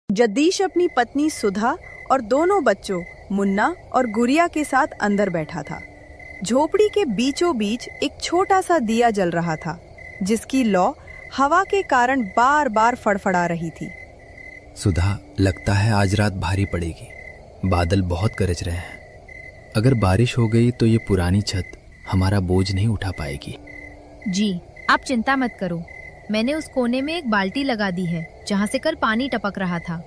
जगदीश अपनी पत्नी सुधा और दोनों बच्चों मुन्ना और गुड़िया के साथ अंदर बैठा था। झोपड़ी के बीचों बीच एक छोटा सा दिया जल रहा था, जिसकी लौ हवा के कारण बार बार फड़फड़ा रही थी। सुधा, लगता है आज रात भारी पड़ेगी। बादल बहुत गरज रहे हैं। अगर बारिश हो गई तो ये पुरानी छत हमारा बोझ नहीं उठा पाएगी। जी, आप चिंता मत करो। मैंने उस कोने में एक बाल्टी लगा दी है जहाँ से कल पानी टपक रहा था।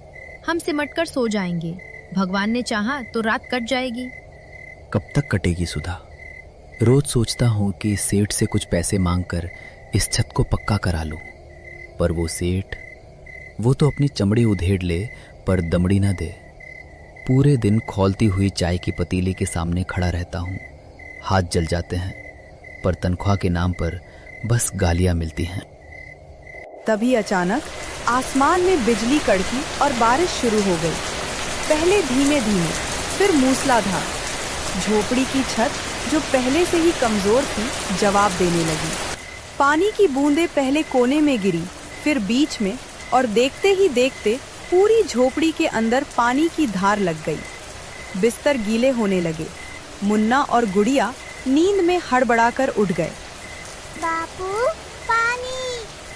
हम सिमट कर सो जाएंगे। भगवान ने चाहा तो रात कट जाएगी। कब तक कटेगी सुधा? रोज सोचता हूँ कि सेठ से कुछ पैसे मांगकर इस छत को पक्का करा लूं, पर वो सेठ, वो तो अपनी चमड़ी उधेड़ ले पर दमड़ी ना दे। पूरे दिन खौलती हुई चाय की पतीली के सामने खड़ा रहता हूँ। हाथ जल जाते हैं, पर तनख्वाह के नाम पर बस गालियाँ मिलती हैं। तभी अचानक आसमान में बिजली कड़की और बारिश शुरू हो गई। पहले धीमे धीमे, फिर मूसलाधार। झोपड़ी की छत, जो पहले से ही कमजोर थी, जवाब देने लगी। पानी की बूंदें पहले कोने में गिरी, फिर बीच में, और देखते ही देखते पूरी झोपड़ी के अंदर पानी की धार लग गई। बिस्तर गीले होने लगे। मुन्ना और गुड़िया नींद में हड़बड़ाकर उठ गए। बापू, पानी,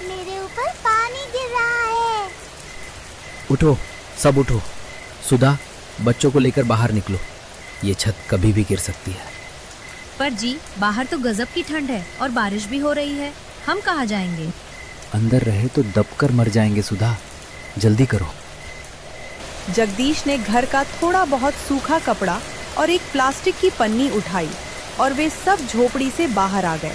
मेरे ऊपर पानी गिर रहा है। उठो, सब उठो। सुधा, बच्चों को लेकर बाहर निकलो। ये छत कभी भी गिर सकती है। पर जी, बाहर तो गजब की ठंड है और बारिश भी हो रही है। हम कहाँ जाएंगे? अंदर रहे तो दबकर मर जाएंगे सुधा। जल्दी करो। जगदीश ने घर का थोड़ा बहुत सूखा कपड़ा और एक प्लास्टिक की पन्नी उठाई और वे सब झोपड़ी से बाहर आ गए।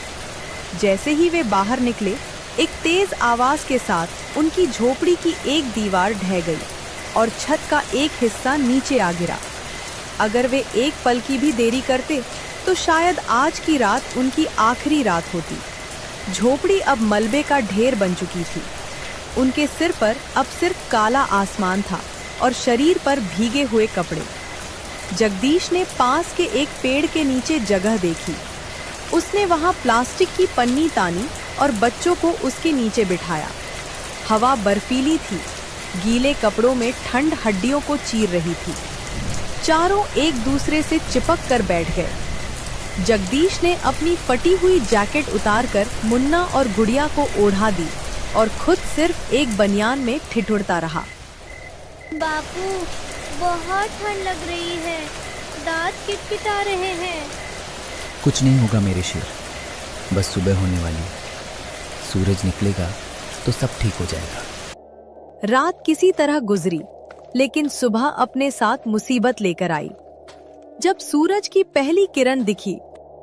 जैसे ही वे बाहर निकले, एक तेज आवाज के साथ उनकी झोपड़ी की एक दीवार ढह गई और छत का एक हिस्सा नीचे आ गिरा। अगर वे एक पल की भी देरी करते तो शायद आज की रात उनकी आखिरी रात होती। झोपड़ी अब मलबे का ढेर बन चुकी थी। उनके सिर पर अब सिर्फ काला आसमान था और शरीर पर भीगे हुए कपड़े। जगदीश ने पास के एक पेड़ के नीचे जगह देखी। उसने वहां प्लास्टिक की पन्नी तानी और बच्चों को उसके नीचे बिठाया। हवा बर्फीली थी। गीले कपड़ों में ठंड हड्डियों को चीर रही थी। चारों एक दूसरे से चिपक कर बैठ गए। जगदीश ने अपनी फटी हुई जैकेट उतारकर मुन्ना और गुड़िया को ओढ़ा दी और खुद सिर्फ एक बनियान में ठिठुरता रहा। बापू, बहुत ठंड लग रही है। दांत किटकिटा रहे हैं। कुछ नहीं होगा मेरे शेर, बस सुबह होने वाली है। सूरज निकलेगा तो सब ठीक हो जाएगा। रात किसी तरह गुजरी, लेकिन सुबह अपने साथ मुसीबत लेकर आई। जब सूरज की पहली किरण दिखी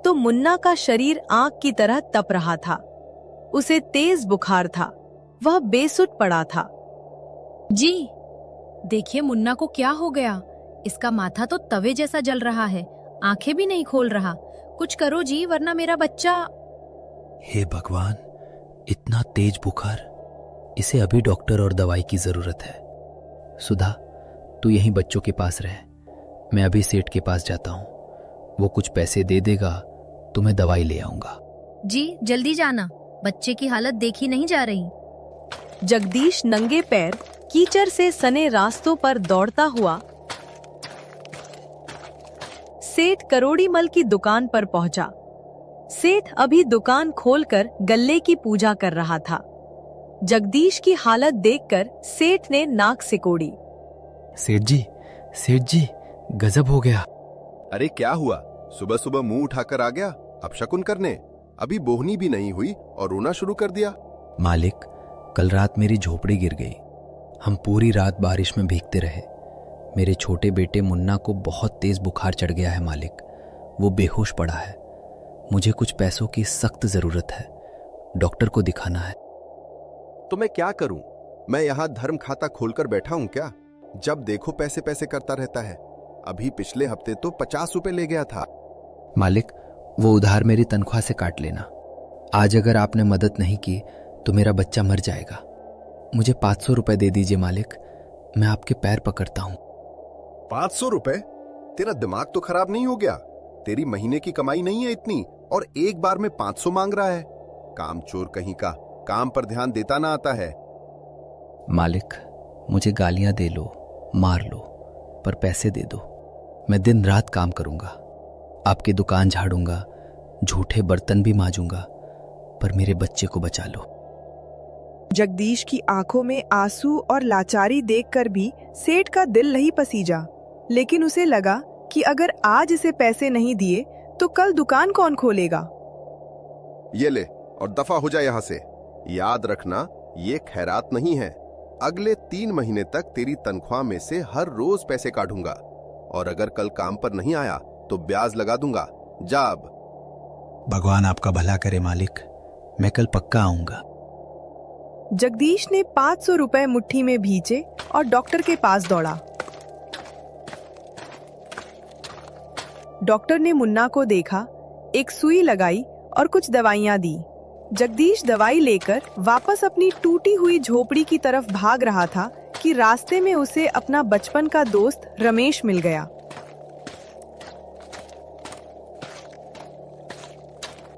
तो मुन्ना का शरीर आग की तरह तप रहा था। उसे तेज बुखार था। वह बेसुध पड़ा था। जी, देखिए मुन्ना को क्या हो गया। इसका माथा तो तवे जैसा जल रहा है, आंखें भी नहीं खोल रहा। कुछ करो जी, वरना मेरा बच्चा। हे भगवान, इतना तेज बुखार। इसे अभी डॉक्टर और दवाई की जरूरत है। सुधा, तू यहीं बच्चों के पास रह। मैं अभी सेठ के पास जाता हूँ। वो कुछ पैसे दे देगा तो मैं दवाई ले आऊंगा। जी, जल्दी जाना। बच्चे की हालत देखी नहीं जा रही। जगदीश नंगे पैर कीचड़ से सने रास्तों पर दौड़ता हुआ सेठ करोड़ीमल की दुकान पर पहुंचा। सेठ अभी दुकान खोलकर गल्ले की पूजा कर रहा था। जगदीश की हालत देखकर सेठ ने नाक सिकोड़ी। सेठ जी, गजब हो गया। अरे क्या हुआ? सुबह सुबह मुंह उठाकर आ गया अपशकुन करने। अभी बोहनी भी नहीं हुई और रोना शुरू कर दिया। मालिक, कल रात मेरी झोपड़ी गिर गई। हम पूरी रात बारिश में भीगते रहे। मेरे छोटे बेटे मुन्ना को बहुत तेज बुखार चढ़ गया है मालिक। वो बेहोश पड़ा है। मुझे कुछ पैसों की सख्त जरूरत है। डॉक्टर को दिखाना है। तो मैं क्या करूं? मैं यहाँ धर्म खाता खोलकर बैठा हूं क्या? जब देखो पैसे पैसे करता रहता है। अभी पिछले हफ्ते तो 50 रुपए ले गया था। मालिक, वो उधार मेरी तनख्वाह से काट लेना। आज अगर आपने मदद नहीं की तो मेरा बच्चा मर जाएगा। मुझे 500 रुपए दे दीजिए मालिक। मैं आपके पैर पकड़ता हूँ। 500 रुपए? तेरा दिमाग तो खराब नहीं हो गया? तेरी महीने की कमाई नहीं है इतनी और एक बार में 500 मांग रहा है? कामचोर कहीं का, काम पर ध्यान देता ना आता है। मालिक, मुझे गालियां दे लो, मार लो, पर पैसे दे दो। मैं दिन रात काम करूंगा, आपकी दुकान झाड़ूंगा, झूठे बर्तन भी मांजूंगा, पर मेरे बच्चे को बचा लो। जगदीश की आंखों में आंसू और लाचारी देखकर भी सेठ का दिल नहीं पसीजा, लेकिन उसे लगा कि अगर आज इसे पैसे नहीं दिए तो कल दुकान कौन खोलेगा। ये ले और दफा हो जाए यहां से। याद रखना, ये खैरात नहीं है। अगले 3 महीने तक तेरी तनख्वाह में से हर रोज पैसे काटूंगा, और अगर कल काम पर नहीं आया तो ब्याज लगा दूंगा। जा अब। भगवान आपका भला करे मालिक, मैं कल पक्का आऊंगा। जगदीश ने 500 रुपए मुट्ठी में भींचे और डॉक्टर के पास दौड़ा। डॉक्टर ने मुन्ना को देखा, एक सुई लगाई और कुछ दवाइयां दी। जगदीश दवाई लेकर वापस अपनी टूटी हुई झोपड़ी की तरफ भाग रहा था कि रास्ते में उसे अपना बचपन का दोस्त रमेश मिल गया।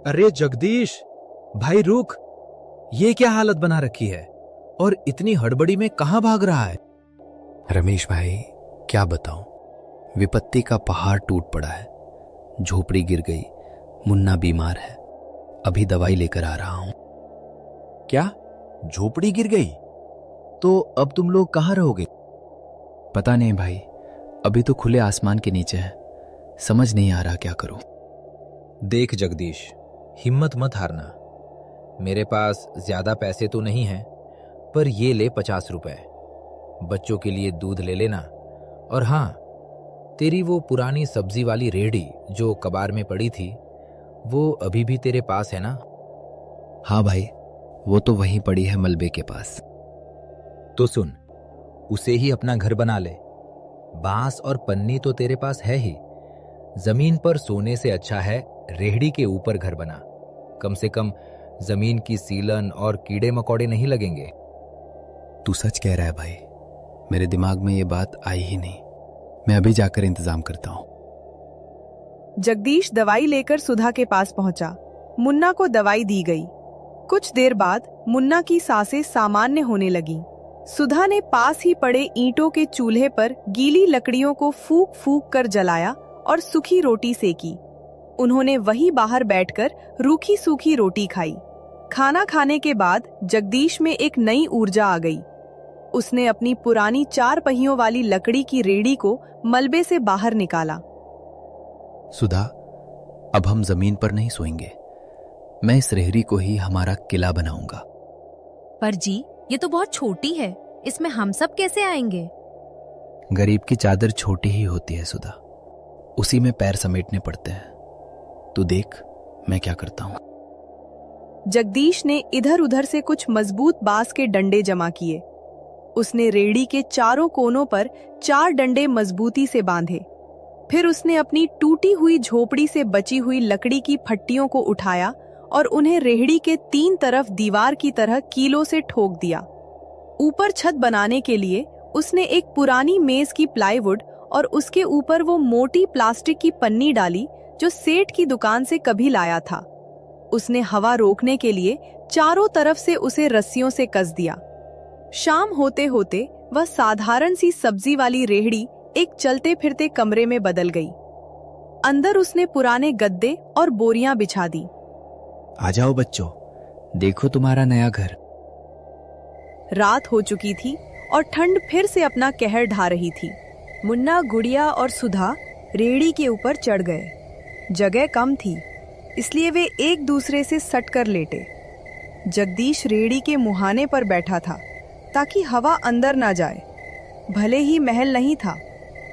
अरे जगदीश भाई रुक, ये क्या हालत बना रखी है और इतनी हड़बड़ी में कहां भाग रहा है? रमेश भाई, क्या बताऊं, विपत्ति का पहाड़ टूट पड़ा है, झोपड़ी गिर गई, मुन्ना बीमार है, अभी दवाई लेकर आ रहा हूं। क्या झोपड़ी गिर गई? तो अब तुम लोग कहां रहोगे? पता नहीं भाई, अभी तो खुले आसमान के नीचे है, समझ नहीं आ रहा क्या करूं। देख जगदीश, हिम्मत मत हारना। मेरे पास ज्यादा पैसे तो नहीं हैं, पर ये ले 50 रुपए, बच्चों के लिए दूध ले लेना। और हाँ, तेरी वो पुरानी सब्जी वाली रेहड़ी जो कबार में पड़ी थी, वो अभी भी तेरे पास है ना? हाँ भाई, वो तो वहीं पड़ी है मलबे के पास। तो सुन, उसे ही अपना घर बना ले। बांस और पन्नी तो तेरे पास है ही, जमीन पर सोने से अच्छा है रेहड़ी के ऊपर घर बना। कम से कम जमीन की सीलन और कीड़े मकोड़े नहीं लगेंगे। तू सच कह रहा है भाई, मेरे दिमाग में ये बात आई ही नहीं। मैं अभी जाकर इंतजाम करता हूं। जगदीश दवाई लेकर सुधा के पास पहुंचा। मुन्ना को दवाई दी गई। कुछ देर बाद मुन्ना की सांसें सामान्य होने लगीं। सुधा ने पास ही पड़े ईंटों के चूल्हे पर गीली लकड़ियों को फूंक फूंक कर जलाया और सूखी रोटी सेकी। उन्होंने वहीं बाहर बैठकर रूखी सूखी रोटी खाई। खाना खाने के बाद जगदीश में एक नई ऊर्जा आ गई। उसने अपनी पुरानी 4 पहियों वाली लकड़ी की रेहड़ी को मलबे से बाहर निकाला। सुधा, अब हम जमीन पर नहीं सोएंगे, मैं इस रेहड़ी को ही हमारा किला बनाऊंगा। पर जी, ये तो बहुत छोटी है, इसमें हम सब कैसे आएंगे? गरीब की चादर छोटी ही होती है सुधा, उसी में पैर समेटने पड़ते हैं। तू देख मैं क्या करता हूं। जगदीश ने इधर उधर से कुछ मजबूत बांस के डंडे जमा किए। उसने रेहड़ी के चारों कोनों पर 4 डंडे मजबूती से बांधे। फिर उसने अपनी टूटी हुई झोपड़ी से बची हुई लकड़ी की फट्टियों को उठाया और उन्हें रेहड़ी के 3 तरफ दीवार की तरह कीलों से ठोक दिया। ऊपर छत बनाने के लिए उसने एक पुरानी मेज की प्लाईवुड और उसके ऊपर वो मोटी प्लास्टिक की पन्नी डाली जो सेठ की दुकान से कभी लाया था। उसने हवा रोकने के लिए चारों तरफ से उसे रस्सियों से कस दिया। शाम होते होते वह साधारण सी सब्जी वाली रेहड़ी एक चलते फिरते कमरे में बदल गई। अंदर उसने पुराने गद्दे और बोरियां बिछा दी। आ जाओ बच्चों, देखो तुम्हारा नया घर। रात हो चुकी थी और ठंड फिर से अपना कहर ढा रही थी। मुन्ना, गुड़िया और सुधा रेहड़ी के ऊपर चढ़ गए। जगह कम थी, इसलिए वे एक दूसरे से सटकर लेटे। जगदीश रेहड़ी के मुहाने पर बैठा था ताकि हवा अंदर ना जाए। भले ही महल नहीं था,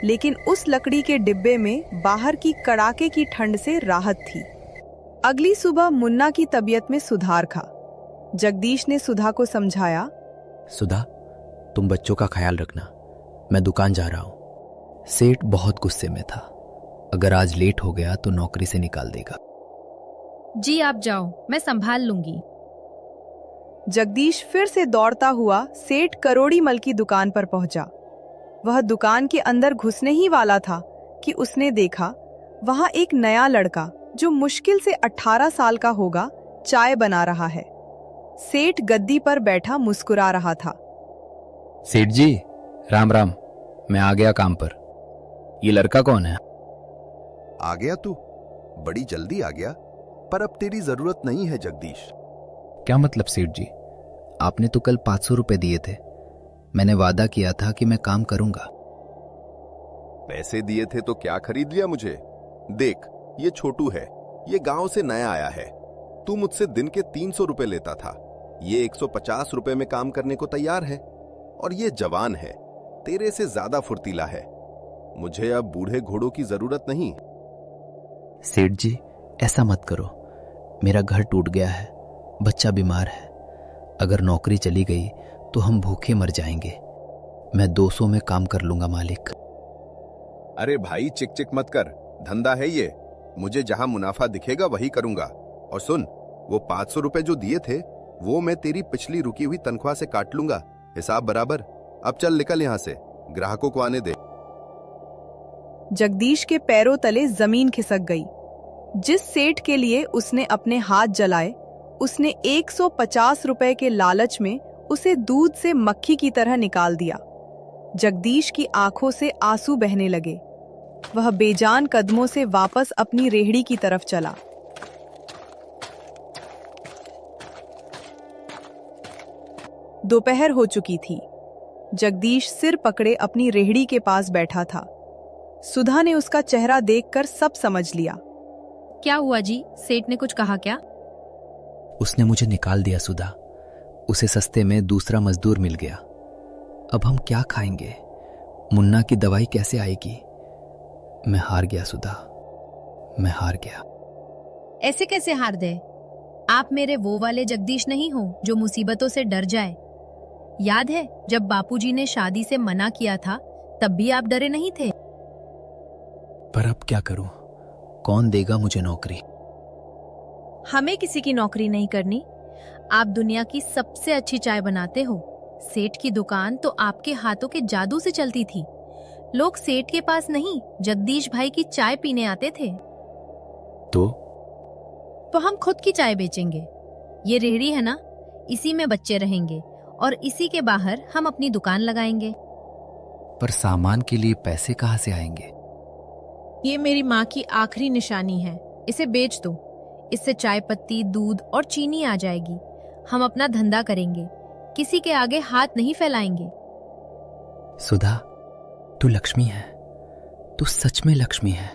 लेकिन उस लकड़ी के डिब्बे में बाहर की कड़ाके की ठंड से राहत थी। अगली सुबह मुन्ना की तबीयत में सुधार था। जगदीश ने सुधा को समझाया, सुधा, तुम बच्चों का ख्याल रखना, मैं दुकान जा रहा हूं। सेठ बहुत गुस्से में था, अगर आज लेट हो गया तो नौकरी से निकाल देगा। जी आप जाओ, मैं संभाल लूंगी। जगदीश फिर से दौड़ता हुआ सेठ करोड़ी मल की दुकान पर पहुंचा। वह दुकान के अंदर घुसने ही वाला था कि उसने देखा वहां एक नया लड़का जो मुश्किल से 18 साल का होगा चाय बना रहा है। सेठ गद्दी पर बैठा मुस्कुरा रहा था। सेठ जी, राम राम, मैं आ गया काम पर। ये लड़का कौन है? आ गया तू? बड़ी जल्दी आ गया, पर अब तेरी जरूरत नहीं है जगदीश। क्या मतलब सेठ जी? आपने तो कल 500 रुपए दिए थे। मैंने वादा किया था कि मैं काम करूंगा। पैसे दिए थे तो क्या खरीद लिया मुझे? देख, ये छोटू है, ये गांव से नया आया है। तू मुझसे दिन के 300 रुपए लेता था, ये 150 रुपए में काम करने को तैयार है। और ये जवान है, तेरे से ज्यादा फुर्तीला है। मुझे अब बूढ़े घोड़ों की जरूरत नहीं। सेठ जी, ऐसा मत करो। मेरा घर टूट गया है, बच्चा बीमार है। अगर नौकरी चली गई तो हम भूखे मर जाएंगे। मैं 200 में काम कर लूंगा मालिक। अरे भाई, चिक चिक मत कर, धंधा है ये। मुझे जहां मुनाफा दिखेगा वही करूंगा। और सुन, वो 500 रुपए जो दिए थे वो मैं तेरी पिछली रुकी हुई तनख्वाह से काट लूंगा, हिसाब बराबर। अब चल निकल यहां से, ग्राहकों को आने दे। जगदीश के पैरों तले जमीन खिसक गई। जिस सेठ के लिए उसने अपने हाथ जलाए, उसने 150 रुपए के लालच में उसे दूध से मक्खी की तरह निकाल दिया। जगदीश की आंखों से आंसू बहने लगे। वह बेजान कदमों से वापस अपनी रेहड़ी की तरफ चला। दोपहर हो चुकी थी। जगदीश सिर पकड़े अपनी रेहड़ी के पास बैठा था। सुधा ने उसका चेहरा देखकर सब समझ लिया। क्या हुआ जी? सेठ ने कुछ कहा क्या? उसने मुझे निकाल दिया सुधा। उसे सस्ते में दूसरा मजदूर मिल गया। अब हम क्या खाएंगे? मुन्ना की दवाई कैसे आएगी? मैं हार गया सुधा, मैं हार गया। ऐसे कैसे हार दे? आप मेरे वो वाले जगदीश नहीं हो जो मुसीबतों से डर जाए। याद है जब बापूजी ने शादी से मना किया था, तब भी आप डरे नहीं थे। पर अब क्या करूं? कौन देगा मुझे नौकरी? हमें किसी की नौकरी नहीं करनी। आप दुनिया की सबसे अच्छी चाय बनाते हो। सेठ की दुकान तो आपके हाथों के जादू से चलती थी। लोग सेठ के पास नहीं, जगदीश भाई की चाय पीने आते थे। तो हम खुद की चाय बेचेंगे। ये रेहड़ी है ना, इसी में बच्चे रहेंगे और इसी के बाहर हम अपनी दुकान लगाएंगे। पर सामान के लिए पैसे कहाँ से आएंगे? ये मेरी माँ की आखिरी निशानी है, इसे बेच दो। इससे चाय पत्ती, दूध और चीनी आ जाएगी। हम अपना धंधा करेंगे, किसी के आगे हाथ नहीं फैलाएंगे। सुधा, तू लक्ष्मी है, तू सच में लक्ष्मी है।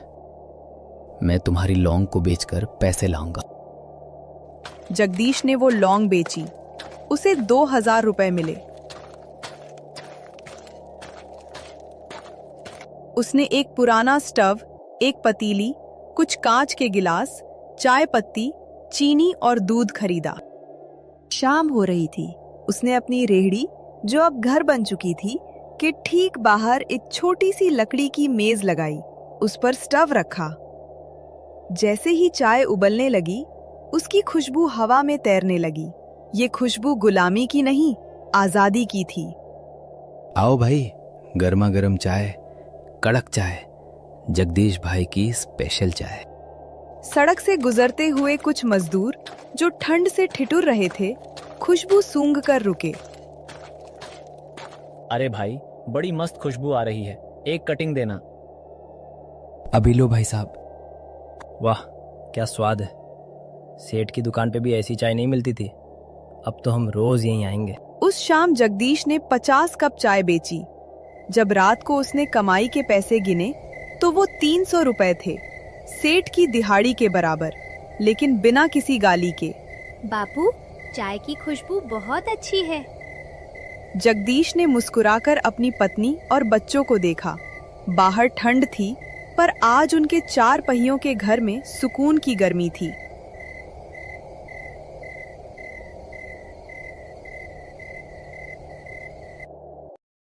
मैं तुम्हारी लौंग को बेचकर पैसे लाऊंगा। जगदीश ने वो लौंग बेची। उसे 2000 रुपए मिले। उसने एक पुराना स्टव, एक पतीली, कुछ कांच के गिलास, चाय पत्ती, चीनी और दूध खरीदा। शाम हो रही थी। उसने अपनी रेहड़ी, जो अब घर बन चुकी थी, के ठीक बाहर एक छोटी सी लकड़ी की मेज लगाई। उस पर स्टव रखा। जैसे ही चाय उबलने लगी, उसकी खुशबू हवा में तैरने लगी। ये खुशबू गुलामी की नहीं, आजादी की थी। आओ भाई, गर्मा गर्म चाय, कड़क चाय, जगदीश भाई की स्पेशल चाय। सड़क से गुजरते हुए कुछ मजदूर जो ठंड से ठिठुर रहे थे, खुशबू सूंघ कर रुके। अरे भाई, बड़ी मस्त खुशबू आ रही है, एक कटिंग देना। अभी लो भाई साहब। वाह, क्या स्वाद है। सेठ की दुकान पे भी ऐसी चाय नहीं मिलती थी। अब तो हम रोज यहीं आएंगे। उस शाम जगदीश ने 50 कप चाय बेची। जब रात को उसने कमाई के पैसे गिने तो वो 300 रुपए थे, सेठ की दिहाड़ी के बराबर, लेकिन बिना किसी गाली के। बापू, चाय की खुशबू बहुत अच्छी है। जगदीश ने मुस्कुराकर अपनी पत्नी और बच्चों को देखा। बाहर ठंड थी, पर आज उनके 4 पहियों के घर में सुकून की गर्मी थी।